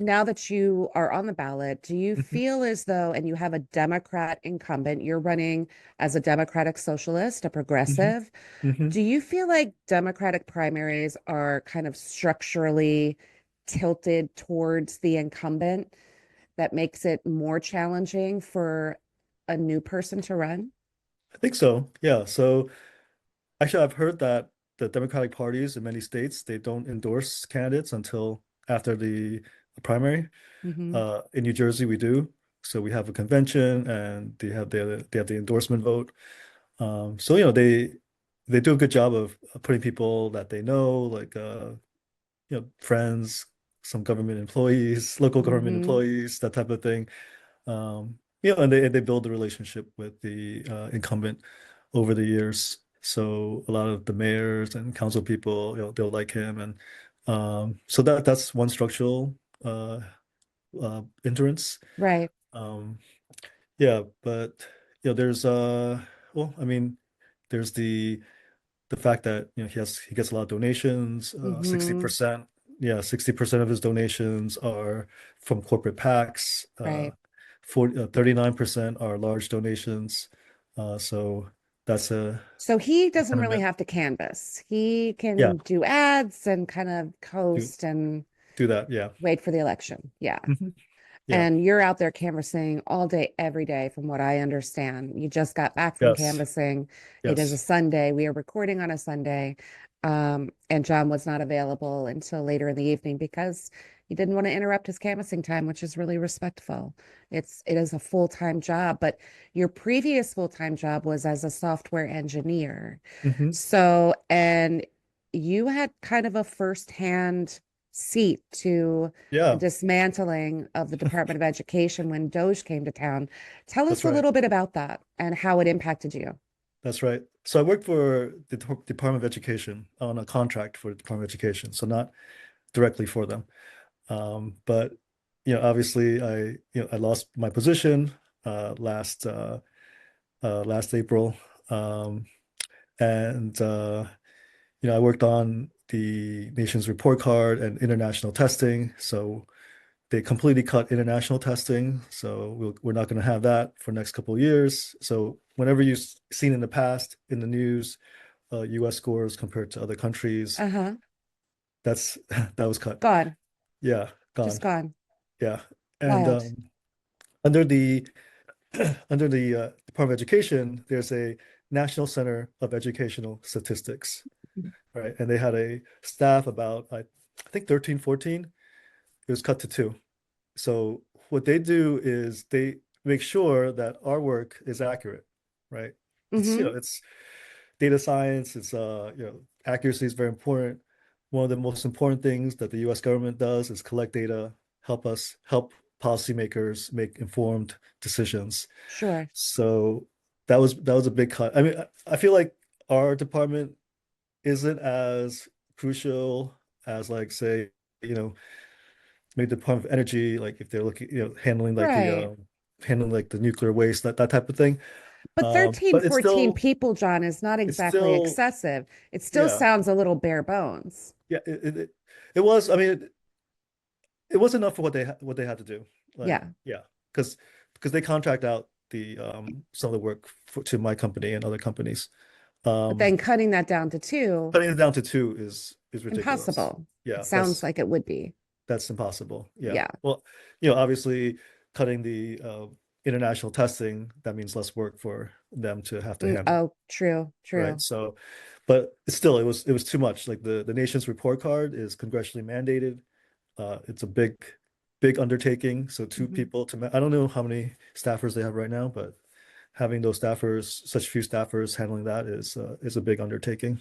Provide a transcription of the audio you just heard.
now that you are on the ballot, do you Hmm. feel as though, and you have a Democrat incumbent, you're running as a Democratic socialist, a Hmm. progressive, Hmm. do you feel like Democratic primaries are kind of structurally tilted towards the incumbent that makes it more challenging for a new person to run? I think so. Yeah. So actually, I've heard that the Democratic parties in many states, they don't endorse candidates until after the primary. Hmm. In New Jersey, we do. So we have a convention and they have the endorsement vote. So they do a good job of putting people that they know, like friends, some government employees, local government Hmm. employees, that type of thing. And they build a relationship with the incumbent over the years. So a lot of the mayors and council people, they'll like him, and so that's one structural uh, hindrance. Right. Um, yeah, but there's well, I mean, there's the fact that he gets a lot of donations, Hmm. 60%. Yeah, 60% of his donations are from corporate PACs. Right. 39% are large donations. So that's a So he doesn't kind of really have to canvass. He yeah, can do ads and kind of do coast and do that. Yeah. wait for the election. Yeah. Mhm. Yeah. And you're out there canvassing all day, every day, from what I understand. You just got back from Yes. canvassing. It is a Yes. Sunday. We are recording on a Sunday. And John was not available until later in the evening because he didn't want to interrupt his canvassing time, which is really respectful. It is a full-time job, but your previous full-time job was as a software engineer. Hmm. So, and you had kind of a firsthand seat to the Yeah, dismantling of the Department of Education when Doge came to town. Tell that's us a right. little bit about that and how it impacted you. That's right. So I worked for the Department of Education on a contract for the Department of Education, so not directly for them. But obviously, I lost my position last April, um, and I worked on the nation's report card and international testing. So they completely cut international testing. So we're not going to have that for the next couple of years. So whenever you've seen in the past in the news, U.S. scores compared to other countries, Uh-huh. that's that was cut. Gone. Yeah, Just gone. gone. Yeah, and Wild. under the under the Department of Education, there's a National Center of Educational Statistics, right? And they had a staff about I think 13, 14. It was cut to two. So what they do is they make sure that our work is accurate, right? It's Mm-hmm. it's data science. It's accuracy is very important. One of the most important things that the U.S. government does is collect data, help policymakers make informed decisions. Sure. So that was a big cut. I mean, I feel like our department isn't as crucial as, like, say, you know maybe the Department of Energy, like if they're looking, Right. handling like the nuclear waste, that type of thing. But 13, But 14 people, John, is not it's exactly still, excessive. It still yeah, sounds a little bare bones. yeah. It was. I mean, it was enough for what they had to do. Like, Yeah. yeah, because they contract out the some of the work to my company and other companies. But Um, then cutting that down to two, Cutting it down to two is ridiculous. impossible. It Yeah, sounds like it would be. that's impossible. Yeah. Yeah. Well, obviously cutting the international testing, that means less work for them to have to handle, Oh, true, right? true. So, but still, it was too much. Like the nation's report card is congressionally mandated. It's a big undertaking. So two Mhm. people I don't know how many staffers they have right now, but having those staffers, such few staffers handling that is a big undertaking.